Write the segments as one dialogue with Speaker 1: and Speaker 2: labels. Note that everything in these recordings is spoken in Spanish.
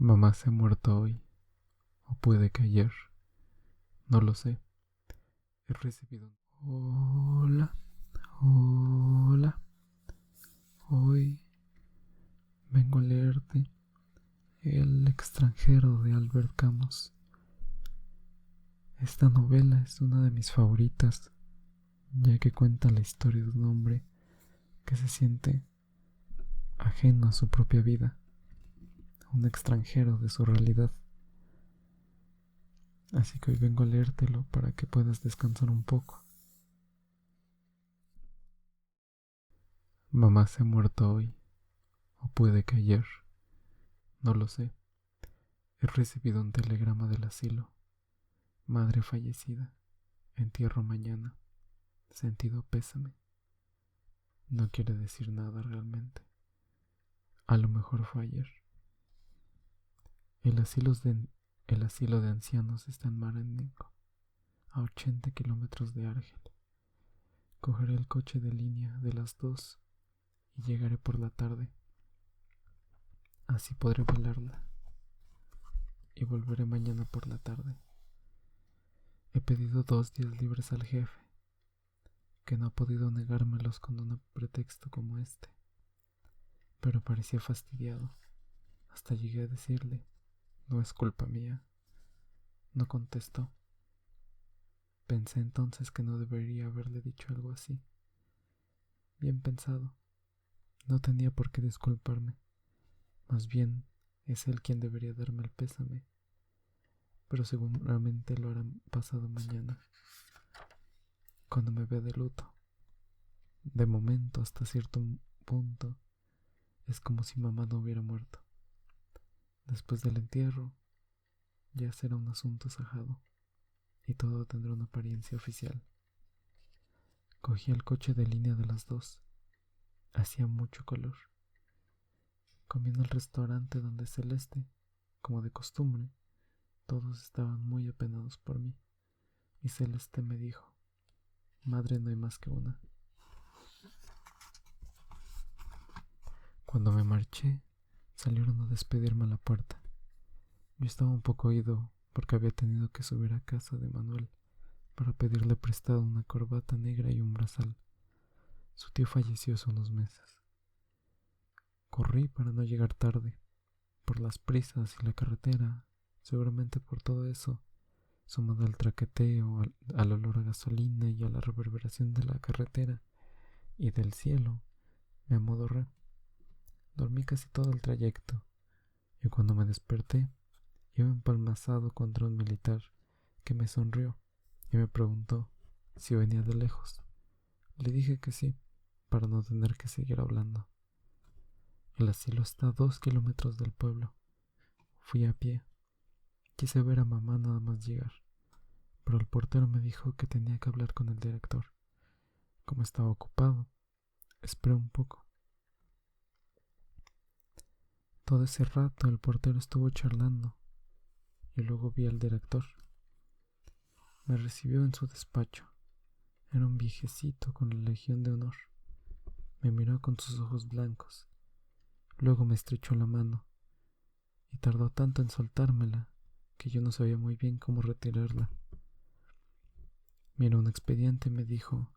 Speaker 1: Mamá se ha muerto hoy, o puede que ayer, no lo sé. He recibido Hola, hola. Hoy vengo a leerte El extranjero de Albert Camus. Esta novela es una de mis favoritas, ya que cuenta la historia de un hombre que se siente ajeno a su propia vida, un extranjero de su realidad. Así que hoy vengo a leértelo para que puedas descansar un poco. Mamá se ha muerto hoy, o puede que ayer, no lo sé. He recibido un telegrama del asilo. Madre fallecida. Entierro mañana. Sentido pésame. No quiere decir nada realmente. A lo mejor fue ayer. El asilo de ancianos está en Marengo, a 80 kilómetros de Argel. Cogeré el coche de línea de las 2 y llegaré por la tarde. Así podré velarla. Y volveré mañana por la tarde. He pedido 2 días libres al jefe, que no ha podido negármelos con un pretexto como este, pero parecía fastidiado. Hasta llegué a decirle, no es culpa mía. No contestó. Pensé entonces que no debería haberle dicho algo así. Bien pensado. No tenía por qué disculparme. Más bien, es él quien debería darme el pésame. Pero seguramente lo harán pasado mañana, cuando me vea de luto. De momento, hasta cierto punto, es como si mamá no hubiera muerto. Después del entierro, ya será un asunto sajado, y todo tendrá una apariencia oficial. Cogí el coche de línea de las 2. Hacía mucho calor. Comí en el restaurante donde Celeste, como de costumbre, todos estaban muy apenados por mí, y Celeste me dijo, madre no hay más que una. Cuando me marché, salieron a despedirme a la puerta. Yo estaba un poco oído porque había tenido que subir a casa de Manuel para pedirle prestado una corbata negra y un brazal. Su tío falleció hace unos meses. Corrí para no llegar tarde, por las prisas y la carretera, seguramente por todo eso, sumado al traqueteo, al olor a gasolina y a la reverberación de la carretera y del cielo, me amodorré. Dormí casi todo el trayecto, y cuando me desperté, iba empalmazado contra un militar que me sonrió y me preguntó si venía de lejos. Le dije que sí, para no tener que seguir hablando. El asilo está a 2 kilómetros del pueblo. Fui a pie. Quise ver a mamá nada más llegar, pero el portero me dijo que tenía que hablar con el director. Como estaba ocupado, esperé un poco. Todo ese rato el portero estuvo charlando y luego vi al director. Me recibió en su despacho. Era un viejecito con la Legión de Honor. Me miró con sus ojos blancos. Luego me estrechó la mano y tardó tanto en soltármela que yo no sabía muy bien cómo retirarla. Miró un expediente y me dijo,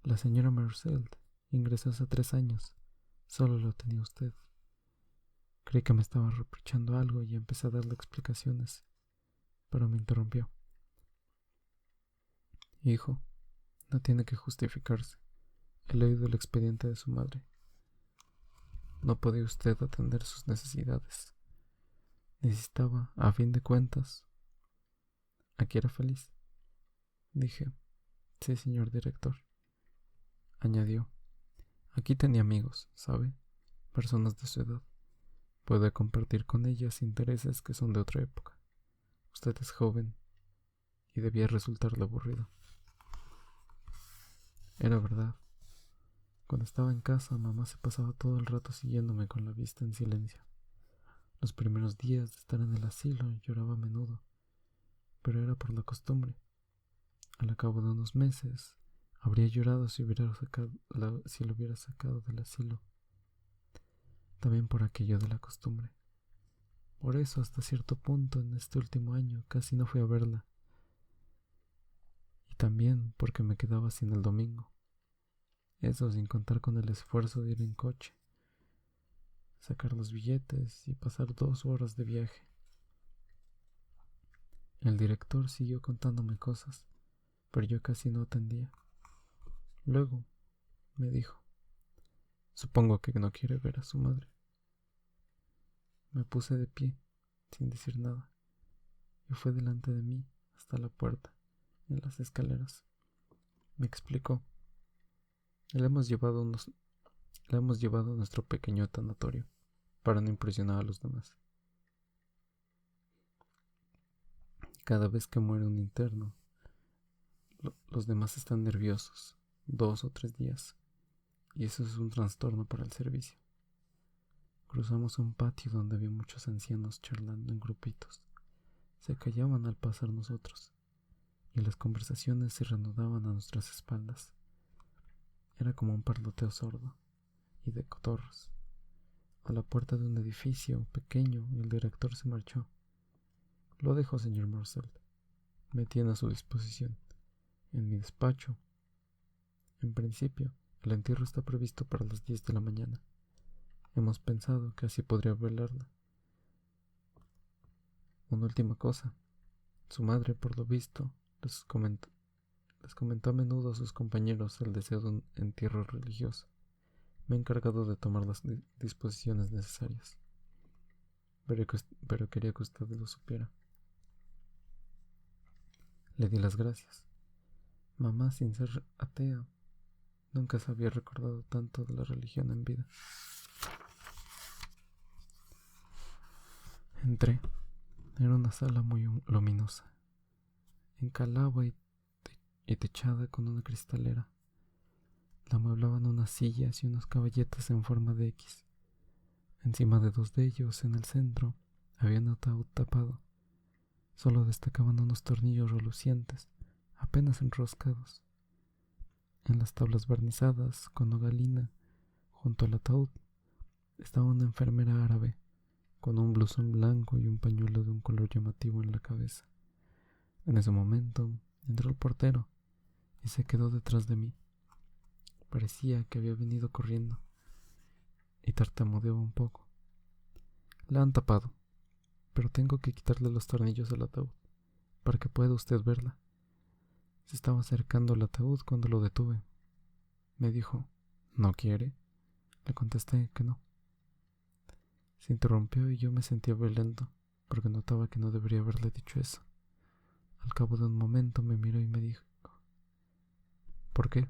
Speaker 1: la señora Marcel ingresó hace 3 años. Solo lo tenía usted. Creí que me estaba reprochando algo y empecé a darle explicaciones, pero me interrumpió. Hijo, no tiene que justificarse. He leído el expediente de su madre. No podía usted atender sus necesidades. Necesitaba, a fin de cuentas. Aquí era feliz. Dije, sí, señor director. Añadió, aquí tenía amigos, ¿sabe? Personas de su edad. Puede compartir con ellas intereses que son de otra época. Usted es joven y debía resultarle aburrido. Era verdad. Cuando estaba en casa, mamá se pasaba todo el rato siguiéndome con la vista en silencio. Los primeros días de estar en el asilo lloraba a menudo, pero era por la costumbre. Al cabo de unos meses, habría llorado si lo hubiera sacado del asilo. También por aquello de la costumbre. Por eso, hasta cierto punto, en este último año, casi no fui a verla. Y también porque me quedaba sin el domingo. Eso sin contar con el esfuerzo de ir en coche, sacar los billetes y pasar 2 horas de viaje. El director siguió contándome cosas, pero yo casi no atendía. Luego me dijo: supongo que no quiere ver a su madre. Me puse de pie, sin decir nada, y fue delante de mí hasta la puerta, en las escaleras. Me explicó: le hemos llevado a nuestro pequeño tanatorio, para no impresionar a los demás. Cada vez que muere un interno, los demás están nerviosos, 2 o 3 días, y eso es un trastorno para el servicio. Cruzamos un patio donde había muchos ancianos charlando en grupitos. Se callaban al pasar nosotros, y las conversaciones se reanudaban a nuestras espaldas. Era como un parloteo sordo y de cotorros. A la puerta de un edificio pequeño, el director se marchó. Lo dejo, señor Marcel. Me tiene a su disposición. En mi despacho. En principio, el entierro está previsto para las 10 de la mañana. Hemos pensado que así podría velarla. Una última cosa. Su madre, por lo visto, les comentó a menudo a sus compañeros el deseo de un entierro religioso. Me he encargado de tomar las disposiciones necesarias. Pero quería que usted lo supiera. Le di las gracias. Mamá, sin ser atea, nunca se había recordado tanto de la religión en vida. Entré. Era una sala muy luminosa, encalada y techada con una cristalera. La amueblaban unas sillas y unos caballetes en forma de X. Encima de 2 de ellos, en el centro, había un ataúd tapado. Solo destacaban unos tornillos relucientes, apenas enroscados. En las tablas barnizadas, con hogalina, junto al ataúd, estaba una enfermera árabe, con un blusón blanco y un pañuelo de un color llamativo en la cabeza. En ese momento entró el portero y se quedó detrás de mí. Parecía que había venido corriendo y tartamudeaba un poco. La han tapado, pero tengo que quitarle los tornillos al ataúd para que pueda usted verla. Se estaba acercando al ataúd cuando lo detuve. Me dijo: ¿no quiere? Le contesté que no. Se interrumpió y yo me sentía violento, porque notaba que no debería haberle dicho eso. Al cabo de un momento me miró y me dijo: ¿por qué?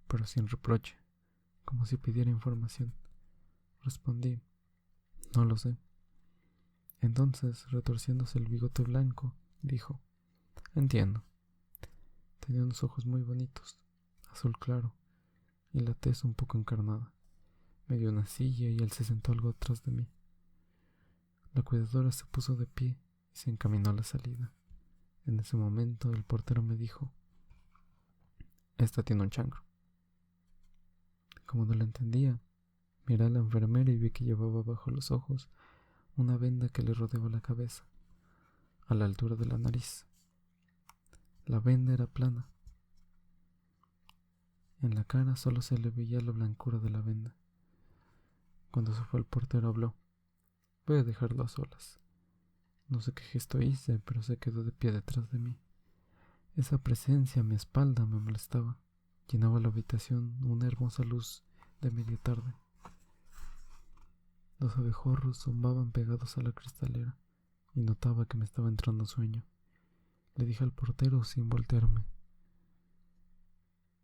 Speaker 1: Pero sin reproche, como si pidiera información. Respondí: no lo sé. Entonces, retorciéndose el bigote blanco, dijo: entiendo. Tenía unos ojos muy bonitos, azul claro, y la tez un poco encarnada. Me dio una silla y él se sentó algo atrás de mí. La cuidadora se puso de pie y se encaminó a la salida. En ese momento el portero me dijo: esta tiene un chancro. Como no la entendía, miré a la enfermera y vi que llevaba bajo los ojos una venda que le rodeaba la cabeza, a la altura de la nariz. La venda era plana. En la cara solo se le veía la blancura de la venda. Cuando se fue el portero habló: voy a dejarlo a solas. No sé qué gesto hice, pero se quedó de pie detrás de mí. Esa presencia a mi espalda me molestaba. Llenaba la habitación una hermosa luz de media tarde. Los abejorros zumbaban pegados a la cristalera y notaba que me estaba entrando sueño. Le dije al portero sin voltearme: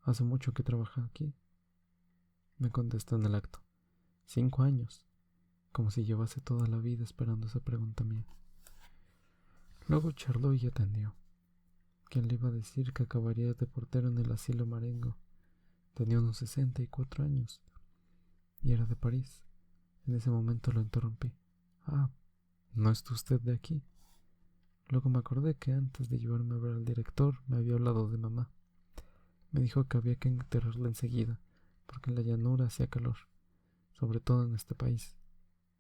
Speaker 1: ¿hace mucho que trabaja aquí? Me contestó en el acto: 5 años, como si llevase toda la vida esperando esa pregunta mía. Luego charló y atendió. ¿Quién le iba a decir que acabaría de portero en el asilo Marengo? Tenía unos 64 años y era de París. En ese momento lo interrumpí: ah, ¿no es usted de aquí? Luego me acordé que antes de llevarme a ver al director me había hablado de mamá. Me dijo que había que enterrarla enseguida, porque en la llanura hacía calor, sobre todo en este país.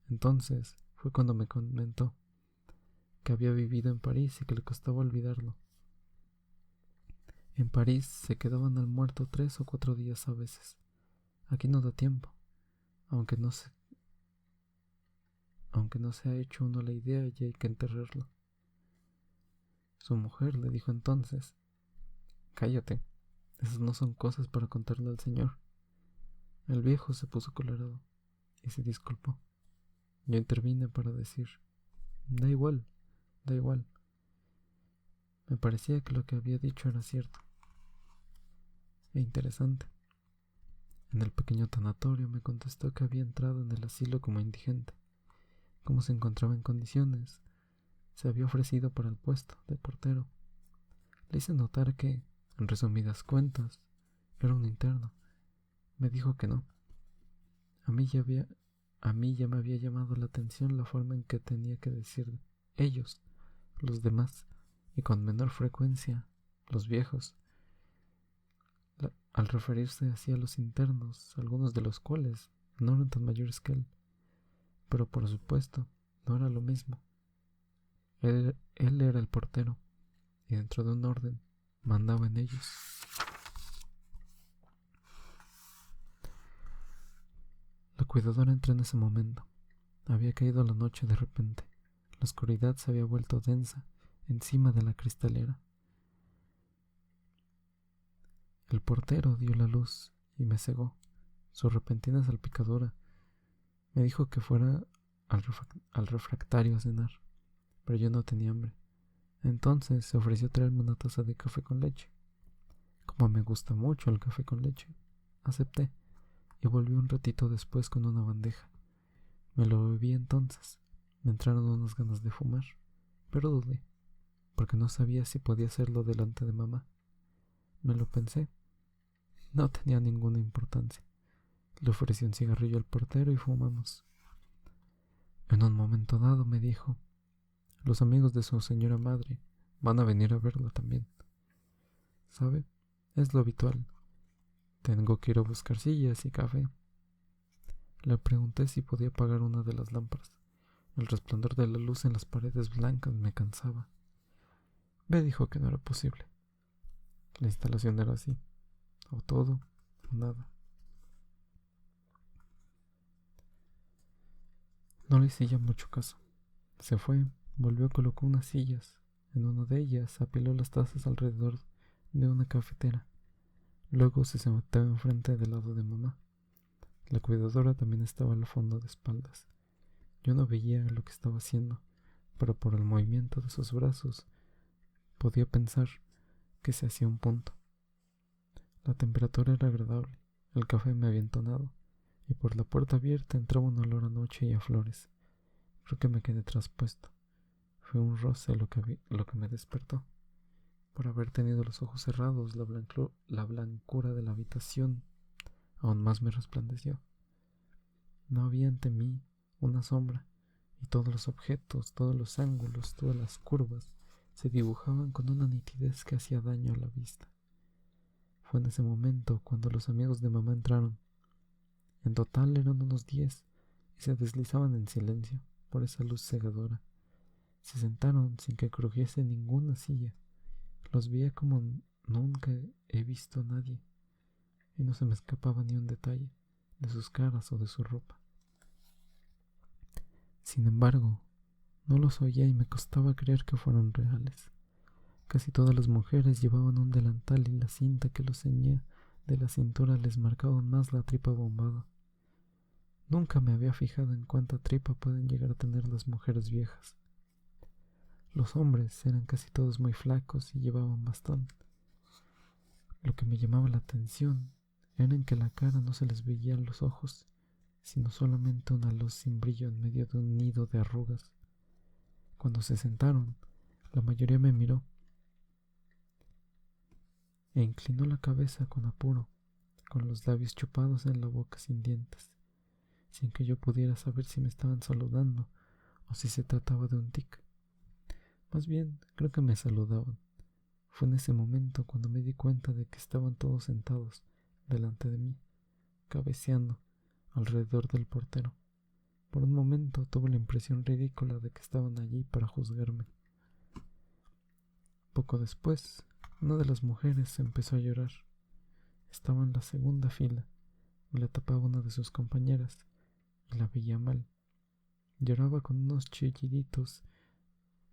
Speaker 1: Entonces fue cuando me comentó que había vivido en París y que le costaba olvidarlo. En París se quedaban al muerto 3 o 4 días a veces. Aquí no da tiempo, aunque no se ha hecho uno la idea y hay que enterrarlo. Su mujer le dijo entonces: cállate, esas no son cosas para contarle al señor. El viejo se puso colorado y se disculpó. Yo intervine para decir: da igual, da igual. Me parecía que lo que había dicho era cierto e interesante. En el pequeño tanatorio me contestó que había entrado en el asilo como indigente. Como se encontraba en condiciones, se había ofrecido para el puesto de portero. Le hice notar que, en resumidas cuentas, era un interno. Me dijo que no. A mí ya me había llamado la atención la forma en que tenía que decir ellos, los demás, y con menor frecuencia, los viejos, al referirse así a los internos, algunos de los cuales no eran tan mayores que él. Pero por supuesto, no era lo mismo. Él era el portero, y dentro de un orden, mandaba en ellos. La cuidadora entró en ese momento. Había caído la noche de repente. La oscuridad se había vuelto densa encima de la cristalera. El portero dio la luz y me cegó. Su repentina salpicadura me dijo que fuera al refractario a cenar, pero yo no tenía hambre. Entonces se ofreció traerme una taza de café con leche. Como me gusta mucho el café con leche, acepté y volví un ratito después con una bandeja. Me lo bebí entonces. Me entraron unas ganas de fumar, pero dudé, porque no sabía si podía hacerlo delante de mamá. Me lo pensé. No tenía ninguna importancia. Le ofrecí un cigarrillo al portero y fumamos. En un momento dado me dijo: los amigos de su señora madre van a venir a verla también. ¿Sabe? Es lo habitual. Tengo que ir a buscar sillas y café. Le pregunté si podía apagar una de las lámparas. El resplandor de la luz en las paredes blancas me cansaba. B dijo que no era posible. La instalación era así: o todo o nada. No le hice ya mucho caso. Se fue, volvió, colocó unas sillas. En una de ellas apiló las tazas alrededor de una cafetera. Luego se sentó enfrente del lado de mamá. La cuidadora también estaba al fondo de espaldas. Yo no veía lo que estaba haciendo, pero por el movimiento de sus brazos podía pensar que se hacía un punto. La temperatura era agradable, el café me había entonado, y por la puerta abierta entraba un olor a noche y a flores. Creo que me quedé traspuesto. Fue un roce lo que me despertó. Por haber tenido los ojos cerrados, la blancura de la habitación aún más me resplandeció. No había ante mí una sombra, y todos los objetos, todos los ángulos, todas las curvas se dibujaban con una nitidez que hacía daño a la vista. Fue en ese momento cuando los amigos de mamá entraron. En total eran unos 10 y se deslizaban en silencio por esa luz cegadora. Se sentaron sin que crujiese ninguna silla. Los veía como nunca he visto a nadie, y no se me escapaba ni un detalle de sus caras o de su ropa. Sin embargo, no los oía y me costaba creer que fueran reales. Casi todas las mujeres llevaban un delantal y la cinta que los ceñía de la cintura les marcaba más la tripa bombada. Nunca me había fijado en cuánta tripa pueden llegar a tener las mujeres viejas. Los hombres eran casi todos muy flacos y llevaban bastón. Lo que me llamaba la atención era en que la cara no se les veían los ojos, sino solamente una luz sin brillo en medio de un nido de arrugas. Cuando se sentaron, la mayoría me miró e inclinó la cabeza con apuro, con los labios chupados en la boca sin dientes, sin que yo pudiera saber si me estaban saludando o si se trataba de un tic. Más bien, creo que me saludaban. Fue en ese momento cuando me di cuenta de que estaban todos sentados delante de mí, cabeceando alrededor del portero. Por un momento tuve la impresión ridícula de que estaban allí para juzgarme. Poco después, una de las mujeres empezó a llorar. Estaba en la segunda fila, y la tapaba una de sus compañeras, y la veía mal. Lloraba con unos chilliditos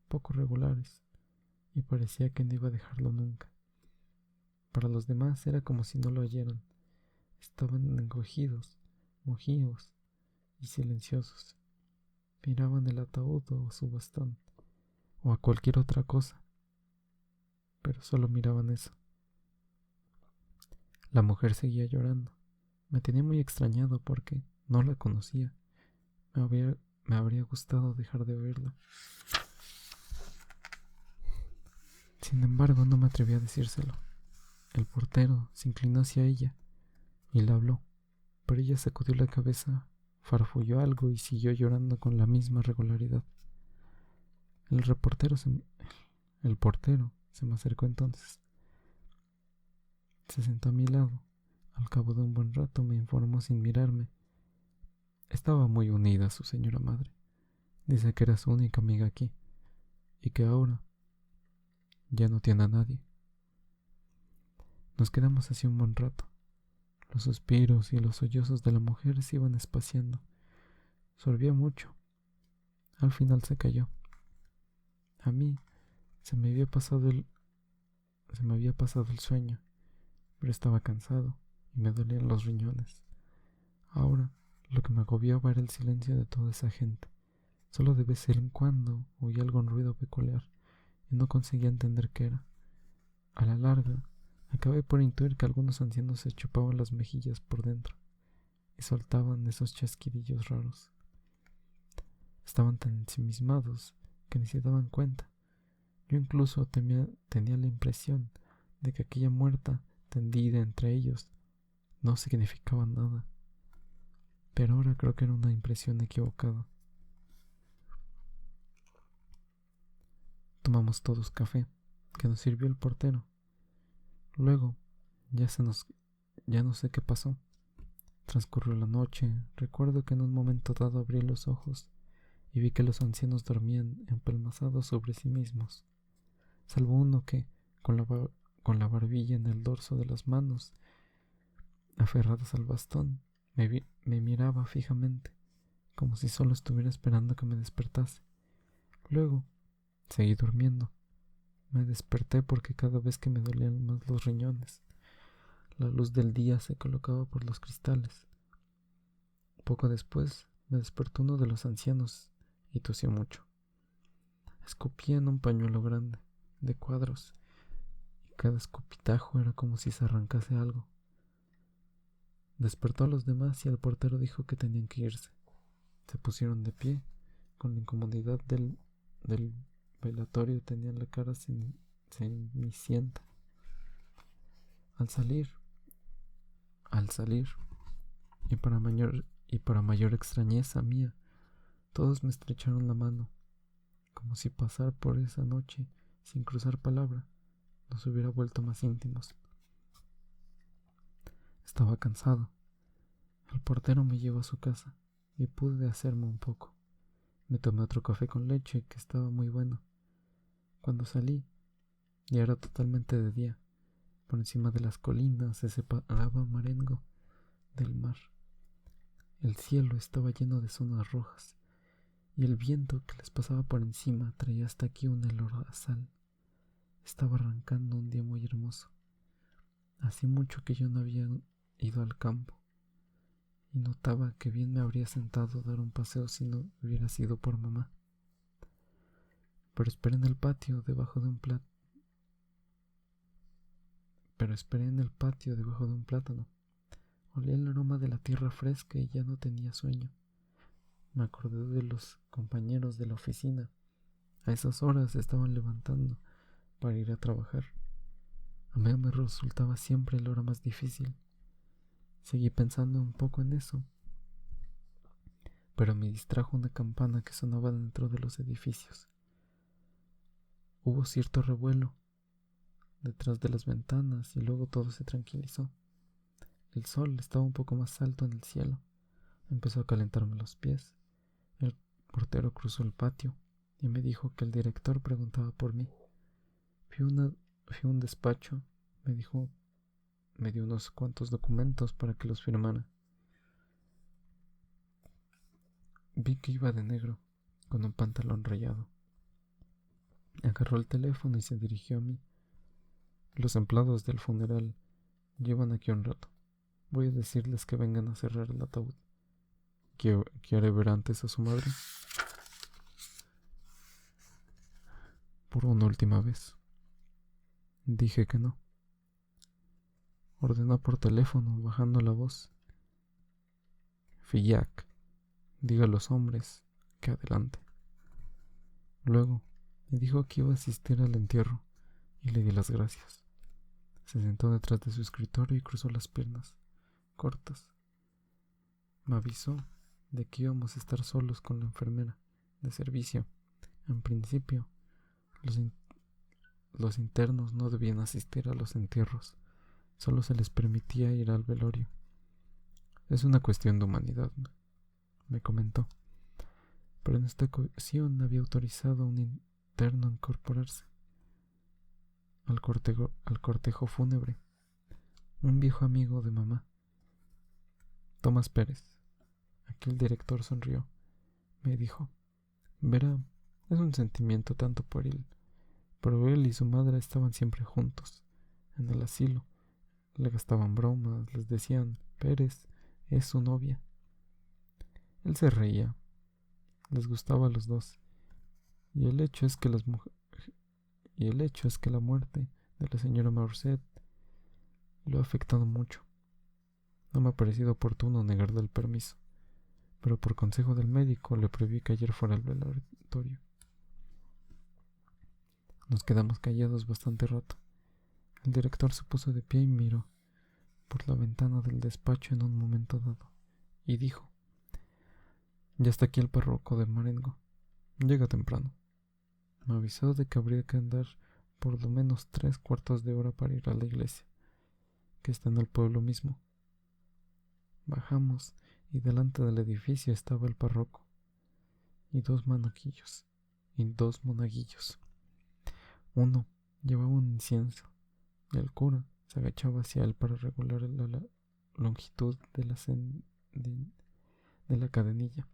Speaker 1: poco regulares, y parecía que no iba a dejarlo nunca. Para los demás era como si no lo oyeran. Estaban encogidos, mojíos y silenciosos. Miraban el ataúd o su bastón, o a cualquier otra cosa, pero solo miraban eso. La mujer seguía llorando. Me tenía muy extrañado porque no la conocía. Me habría gustado dejar de verla. Sin embargo, no me atreví a decírselo. El portero se inclinó hacia ella y le habló, pero ella sacudió la cabeza, farfulló algo y siguió llorando con la misma regularidad. El portero se me acercó entonces. Se sentó a mi lado. Al cabo de un buen rato me informó sin mirarme. Estaba muy unida a su señora madre. Dice que era su única amiga aquí y que ahora ya no tiene a nadie. Nos quedamos así un buen rato. Los suspiros y los sollozos de la mujer se iban espaciando. Sorbía mucho. Al final se cayó. A mí se me había pasado el sueño, pero estaba cansado y me dolían los riñones. Ahora lo que me agobiaba era el silencio de toda esa gente. Solo de vez en cuando oía algún ruido peculiar y no conseguía entender qué era. A la larga, acabé por intuir que algunos ancianos se chupaban las mejillas por dentro y soltaban esos chasquidillos raros. Estaban tan ensimismados que ni se daban cuenta. Yo incluso tenía la impresión de que aquella muerta tendida entre ellos no significaba nada. Pero ahora creo que era una impresión equivocada. Tomamos todos café, que nos sirvió el portero. Luego, ya no sé qué pasó. Transcurrió la noche. Recuerdo que en un momento dado abrí los ojos y vi que los ancianos dormían empelmazados sobre sí mismos, salvo uno que, con la barbilla en el dorso de las manos, aferradas al bastón, me miraba fijamente, como si solo estuviera esperando que me despertase. Luego, seguí durmiendo. Me desperté porque cada vez que me dolían más los riñones, la luz del día se colocaba por los cristales. Poco después, me despertó uno de los ancianos y tosió mucho. Escupía en un pañuelo grande, de cuadros, y cada escupitajo era como si se arrancase algo. Despertó a los demás y el portero dijo que tenían que irse. Se pusieron de pie, con la incomodidad del velatorio tenían la cara cenicienta. Al salir, y para mayor extrañeza mía, todos me estrecharon la mano, como si pasar por esa noche sin cruzar palabra nos hubiera vuelto más íntimos. Estaba cansado. El portero me llevó a su casa y pude hacerme un poco. Me tomé otro café con leche que estaba muy bueno. Cuando salí, ya era totalmente de día. Por encima de las colinas se separaba Marengo del mar. El cielo estaba lleno de zonas rojas y el viento que les pasaba por encima traía hasta aquí un olor a sal. Estaba arrancando un día muy hermoso. Hacía mucho que yo no había ido al campo y notaba que bien me habría sentado a dar un paseo si no hubiera sido por mamá. Pero esperé en el patio debajo de un plátano. Olía el aroma de la tierra fresca y ya no tenía sueño. Me acordé de los compañeros de la oficina. A esas horas se estaban levantando para ir a trabajar. A mí me resultaba siempre la hora más difícil. Seguí pensando un poco en eso, pero me distrajo una campana que sonaba dentro de los edificios. Hubo cierto revuelo detrás de las ventanas y luego todo se tranquilizó. El sol estaba un poco más alto en el cielo. Empezó a calentarme los pies portero cruzó el patio y me dijo que el director preguntaba por mí. Fui a un despacho, me dio unos cuantos documentos para que los firmara. Vi que iba de negro, con un pantalón rayado. Agarró el teléfono y se dirigió a mí. Los empleados del funeral llevan aquí un rato. Voy a decirles que vengan a cerrar el ataúd. ¿Quiere ver antes a su madre? Por una última vez. Dije que no. Ordenó por teléfono, bajando la voz. Fillac, diga a los hombres que adelante. Luego me dijo que iba a asistir al entierro y le di las gracias. Se sentó detrás de su escritorio y cruzó las piernas, cortas. Me avisó de que íbamos a estar solos con la enfermera de servicio. En principio, los internos no debían asistir a los entierros, solo se les permitía ir al velorio. Es una cuestión de humanidad, me comentó. Pero en esta ocasión había autorizado a un interno a incorporarse al cortejo fúnebre, un viejo amigo de mamá, Tomás Pérez. Aquí el director sonrió. Me dijo: verá, es un sentimiento tanto pueril, pero él y su madre estaban siempre juntos, en el asilo. Le gastaban bromas, les decían: Pérez es su novia. Él se reía, les gustaba a los dos, y el hecho es que la muerte de la señora Marcet lo ha afectado mucho. No me ha parecido oportuno negarle el permiso, pero por consejo del médico le prohibí que ayer fuera al velatorio. Nos quedamos callados bastante rato. El director se puso de pie y miró por la ventana del despacho en un momento dado, y dijo: ya está aquí el párroco de Marengo. Llega temprano. Me avisó de que habría que andar por lo menos 3/4 de hora para ir a la iglesia, que está en el pueblo mismo. Bajamos y delante del edificio estaba el párroco y dos monaguillos. Uno llevaba un incienso y el cura se agachaba hacia él para regular la longitud de la cadenilla.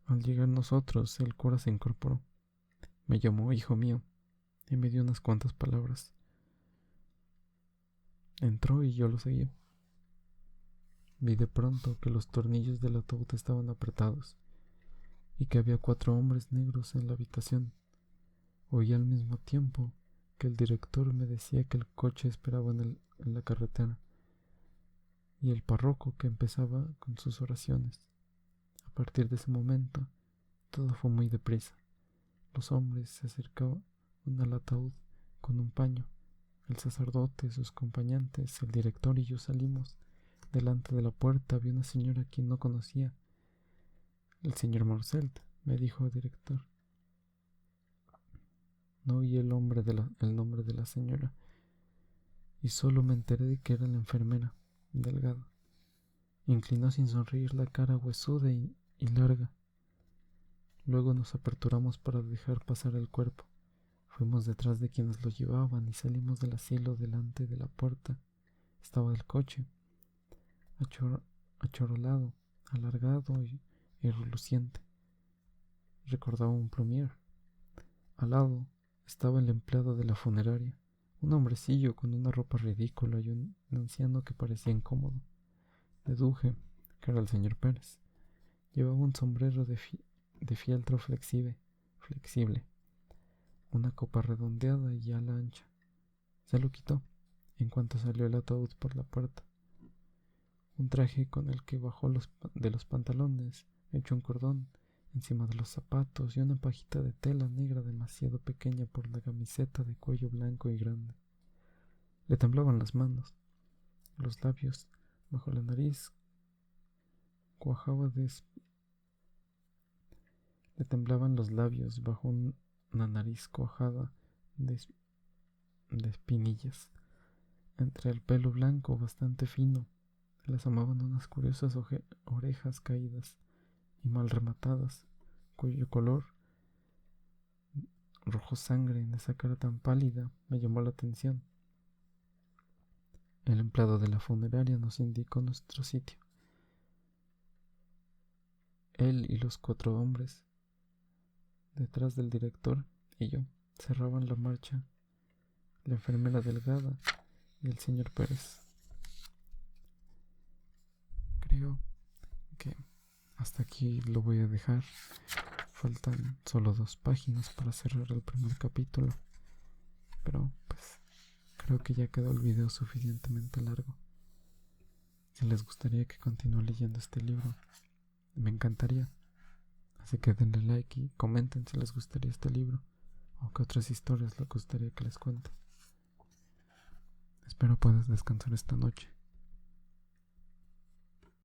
Speaker 1: Al llegar nosotros, el cura se incorporó. Me llamó hijo mío y me dio unas cuantas palabras. Entró y yo lo seguí. Vi de pronto que los tornillos del ataúd estaban apretados y que había 4 hombres negros en la habitación. Oí al mismo tiempo que el director me decía que el coche esperaba en la carretera y el párroco que empezaba con sus oraciones. A partir de ese momento, todo fue muy deprisa. Los hombres se acercaban al ataúd con un paño. El sacerdote, sus acompañantes, el director y yo salimos. Delante de la puerta había una señora a quien no conocía. El señor Marcelt, me dijo el director. No oí el nombre de la señora y solo me enteré de que era la enfermera, delgada. Inclinó sin sonreír la cara huesuda y larga. Luego nos aperturamos para dejar pasar el cuerpo. Fuimos detrás de quienes lo llevaban y salimos del asilo. Delante de la puerta estaba el coche, achorolado, alargado y reluciente. Recordaba un plumier. Al lado estaba el empleado de la funeraria, un hombrecillo con una ropa ridícula y un anciano que parecía incómodo. Deduje que era el señor Pérez. Llevaba un sombrero de fieltro flexible, una copa redondeada y ala ancha. Se lo quitó en cuanto salió el ataúd por la puerta. Un traje con el que bajó de los pantalones, hecho un cordón encima de los zapatos, y una pajita de tela negra demasiado pequeña por la camiseta de cuello blanco y grande. Le temblaban las manos, los labios bajo la nariz le temblaban los labios bajo una nariz cuajada de espinillas. Entre el pelo blanco bastante fino le asomaban unas curiosas orejas caídas y mal rematadas, cuyo color rojo sangre en esa cara tan pálida me llamó la atención. El empleado de la funeraria nos indicó nuestro sitio. Él y los 4 hombres detrás del director y yo cerraban la marcha, la enfermera delgada y el señor Pérez. Creo que hasta aquí lo voy a dejar. Faltan solo 2 páginas para cerrar el primer capítulo, pero pues creo que ya quedó el video suficientemente largo. Si les gustaría que continúe leyendo este libro, me encantaría. Así que denle like y comenten si les gustaría este libro o qué otras historias les gustaría que les cuente. Espero puedas descansar esta noche.